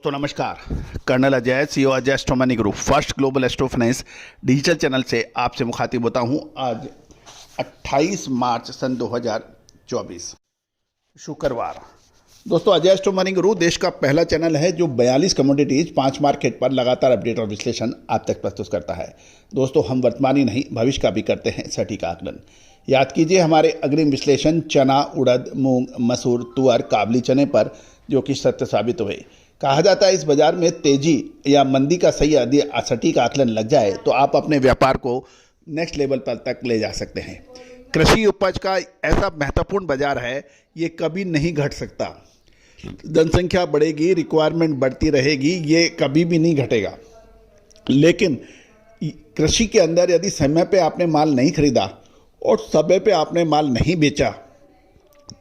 दोस्तों नमस्कार। Colonel Ajay, CEO Ajay astro money group first global astro finance digital channel से आपसे मुखातिब होता हूं। आज 28 मार्च सन 2024 शुक्रवार। दोस्तों अजय एस्ट्रो मनी ग्रुप देश का पहला चैनल है जो 42 कमोडिटीज 5 मार्केट पर लगातार अपडेट और विश्लेषण आप तक प्रस्तुत करता है। दोस्तों हम वर्तमान ही नहीं भविष्य का भी करते हैं सटीक आकलन। याद कीजिए हमारे अग्रिम विश्लेषण चना, उड़द, मूंग, मसूर, तुअर, काबली चने पर जो कि सत्य साबित हुए। कहा जाता है इस बाजार में तेजी या मंदी का सही यदि सटीक आकलन लग जाए तो आप अपने व्यापार को नेक्स्ट लेवल पर तक ले जा सकते हैं। कृषि उपज का ऐसा महत्वपूर्ण बाजार है, ये कभी नहीं घट सकता। जनसंख्या बढ़ेगी, रिक्वायरमेंट बढ़ती रहेगी, ये कभी भी नहीं घटेगा। लेकिन कृषि के अंदर यदि समय पे आपने माल नहीं खरीदा और समय पे आपने माल नहीं बेचा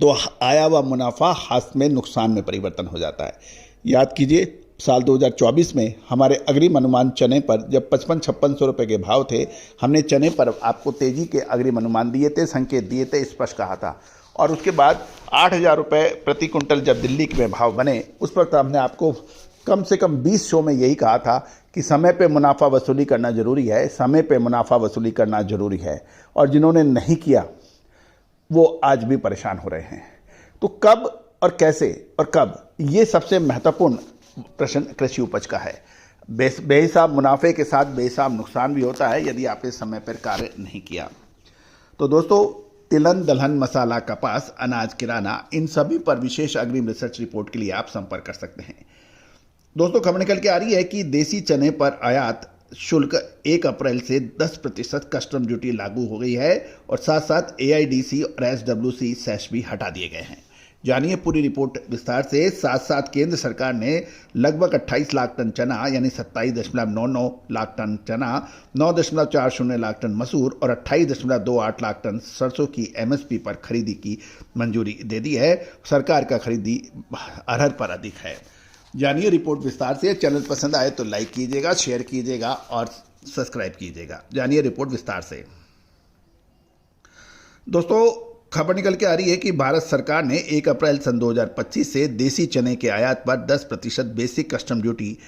तो आया हुआ मुनाफा हाथ में नुकसान में परिवर्तन हो जाता है। याद कीजिए साल 2024 में हमारे अग्रिम अनुमान चने पर जब 55-5600 रुपये के भाव थे, हमने चने पर आपको तेजी के अग्रिम अनुमान दिए थे, संकेत दिए थे, स्पष्ट कहा था। और उसके बाद 8000 रुपये प्रति कुंटल जब दिल्ली में भाव बने उस पर तो हमने आपको कम से कम 20 शो में यही कहा था कि समय पे मुनाफा वसूली करना जरूरी है, समय पे मुनाफा वसूली करना जरूरी है। और जिन्होंने नहीं किया वो आज भी परेशान हो रहे हैं। तो कब और कैसे और कब, ये सबसे महत्वपूर्ण प्रश्न कृषि उपज का है। बेहिसाब मुनाफे के साथ बेहिसाब नुकसान भी होता है यदि आपने समय पर कार्य नहीं किया। तो दोस्तों तिलहन, दलहन, मसाला, कपास, अनाज, किराना, इन सभी पर विशेष अग्रिम रिसर्च रिपोर्ट के लिए आप संपर्क कर सकते हैं। दोस्तों खबर निकल के आ रही है कि देसी चने पर आयात शुल्क 1 अप्रैल से 10% कस्टम ड्यूटी लागू हो गई है और साथ साथ AIDC और SWC सेस भी हटा दिए गए हैं। जानिए पूरी रिपोर्ट विस्तार से। साथ साथ केंद्र सरकार ने लगभग 28 लाख टन चना यानी 27.99 लाख टन चना, 9.40 लाख टन मसूर और 28.28 लाख टन सरसों की MSP पर खरीदी की मंजूरी दे दी है। सरकार का खरीदी अरहर पर अधिक है। जानिए रिपोर्ट विस्तार से। चैनल पसंद आए तो लाइक कीजिएगा, शेयर कीजिएगा और सब्सक्राइब कीजिएगा। जानिए रिपोर्ट विस्तार से। दोस्तों खबर निकल के आ रही है कि भारत सरकार ने 1 अप्रैल सन 2025 से देसी चने के आयात पर 10% बेसिक कस्टम ड्यूटी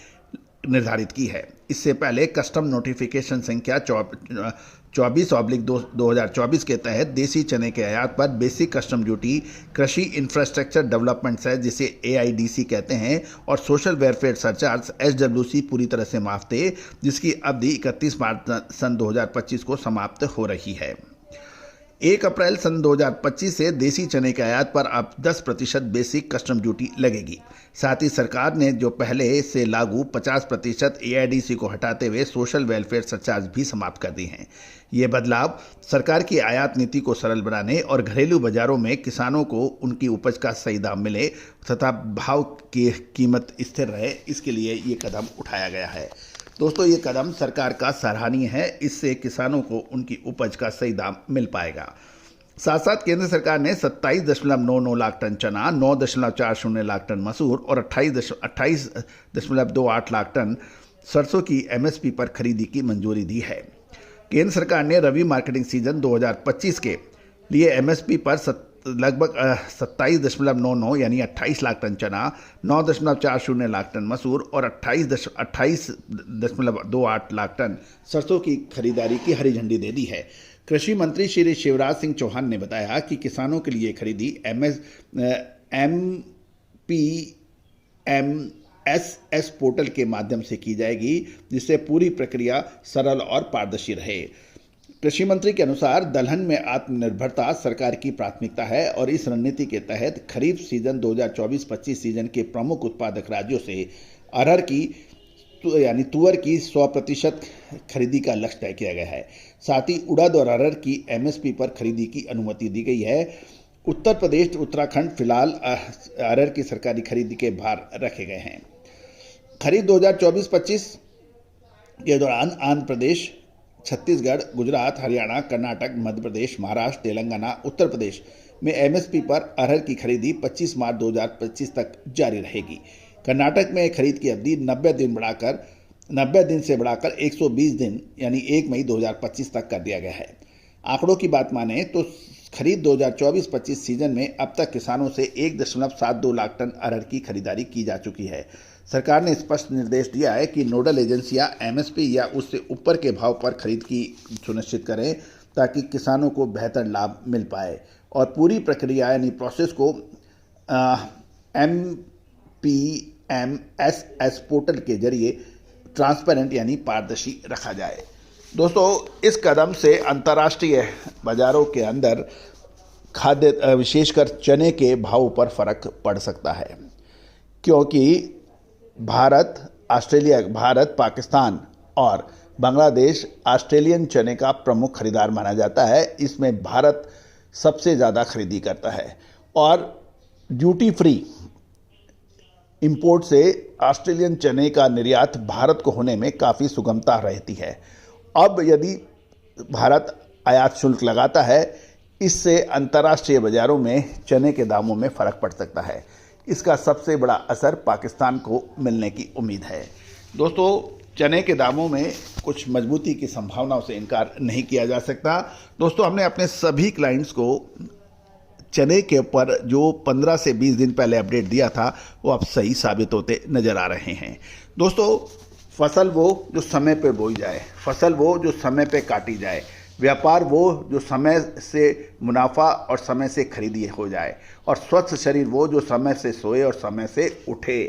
निर्धारित की है। इससे पहले कस्टम नोटिफिकेशन संख्या 24/2024 के तहत देसी चने के आयात पर बेसिक कस्टम ड्यूटी कृषि इंफ्रास्ट्रक्चर डेवलपमेंट सेस जिसे AIDC कहते हैं और सोशल वेलफेयर सरचार्ज SWC पूरी तरह से माफ थे, जिसकी अवधि 31 मार्च सन 2025 को समाप्त हो रही है। 1 अप्रैल सन 2025 से देसी चने के आयात पर अब 10% बेसिक कस्टम ड्यूटी लगेगी। साथ ही सरकार ने जो पहले से लागू 50% AIDC को हटाते हुए सोशल वेलफेयर सरचार्ज भी समाप्त कर दी हैं। ये बदलाव सरकार की आयात नीति को सरल बनाने और घरेलू बाजारों में किसानों को उनकी उपज का सही दाम मिले तथा भाव की कीमत स्थिर रहे, इसके लिए ये कदम उठाया गया है। दोस्तों ये कदम सरकार का सराहनीय है, इससे किसानों को उनकी उपज का सही दाम मिल पाएगा। साथ साथ केंद्र सरकार ने 27.99 लाख टन चना, 9.40 लाख टन मसूर और 28.28 लाख टन सरसों की MSP पर खरीदी की मंजूरी दी है। केंद्र सरकार ने रबी मार्केटिंग सीजन 2025 के लिए MSP पर लगभग 27.99 यानी 28 लाख टन चना, 9.40 लाख टन मसूर और 28.28 लाख टन सरसों की खरीदारी की हरी झंडी दे दी है। कृषि मंत्री श्री शिवराज सिंह चौहान ने बताया कि किसानों के लिए खरीदी MPMSS पोर्टल के माध्यम से की जाएगी, जिससे पूरी प्रक्रिया सरल और पारदर्शी रहे। कृषि मंत्री के अनुसार दलहन में आत्मनिर्भरता सरकार की प्राथमिकता है और इस रणनीति के तहत खरीफ सीजन 2024-25 सीजन के प्रमुख उत्पादक राज्यों से अरहर की यानी तुअर की 100% खरीदी का लक्ष्य तय किया गया है। साथ ही उड़द और अरहर की MSP पर खरीदी की अनुमति दी गई है। उत्तर प्रदेश, उत्तराखंड फिलहाल अरहर की सरकारी खरीदी के भार रखे गए हैं। खरीद 2024-25 के दौरान आंध्र प्रदेश, छत्तीसगढ़, गुजरात, हरियाणा, कर्नाटक, मध्य प्रदेश, महाराष्ट्र, तेलंगाना, उत्तर प्रदेश में MSP पर अरहर की खरीदी 25 मार्च 2025 तक जारी रहेगी। कर्नाटक में खरीद की अवधि 90 दिन से बढ़ाकर 120 दिन यानी 1 मई 2025 तक कर दिया गया है। आंकड़ों की बात माने तो खरीद 2024-25 सीजन में अब तक किसानों से 1.72 लाख टन अरहर की खरीदारी की जा चुकी है। सरकार ने स्पष्ट निर्देश दिया है कि नोडल एजेंसियां एमएसपी या उससे ऊपर के भाव पर खरीद की सुनिश्चित करें ताकि किसानों को बेहतर लाभ मिल पाए और पूरी प्रक्रिया यानी प्रोसेस को MPMSS पोर्टल के जरिए ट्रांसपेरेंट यानी पारदर्शी रखा जाए। दोस्तों, इस कदम से अंतर्राष्ट्रीय बाजारों के अंदर खाद्य विशेषकर चने के भाव पर फर्क पड़ सकता है, क्योंकि भारत, पाकिस्तान और बांग्लादेश ऑस्ट्रेलियन चने का प्रमुख खरीदार माना जाता है। इसमें भारत सबसे ज़्यादा खरीदी करता है और ड्यूटी फ्री इंपोर्ट से ऑस्ट्रेलियन चने का निर्यात भारत को होने में काफ़ी सुगमता रहती है। अब यदि भारत आयात शुल्क लगाता है, इससे अंतर्राष्ट्रीय बाजारों में चने के दामों में फ़र्क पड़ सकता है। इसका सबसे बड़ा असर पाकिस्तान को मिलने की उम्मीद है। दोस्तों, चने के दामों में कुछ मजबूती की संभावनाओं से इनकार नहीं किया जा सकता। दोस्तों, हमने अपने सभी क्लाइंट्स को चने के ऊपर जो 15 से 20 दिन पहले अपडेट दिया था, वो अब सही साबित होते नज़र आ रहे हैं। दोस्तों, फसल वो जो समय पे बोई जाए, फसल वो जो समय पे काटी जाए, व्यापार वो जो समय से मुनाफा और समय से खरीदी हो जाए, और स्वस्थ शरीर वो जो समय से सोए और समय से उठे।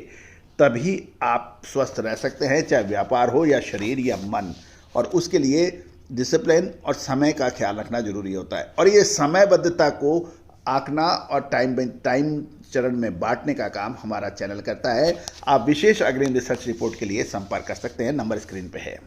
तभी आप स्वस्थ रह सकते हैं, चाहे व्यापार हो या शरीर या मन। और उसके लिए डिसिप्लिन और समय का ख्याल रखना जरूरी होता है। और ये समयबद्धता को आंकना और टाइम चरण में बांटने का काम हमारा चैनल करता है। आप विशेष अग्रिम रिसर्च रिपोर्ट के लिए संपर्क कर सकते हैं, नंबर स्क्रीन पे है।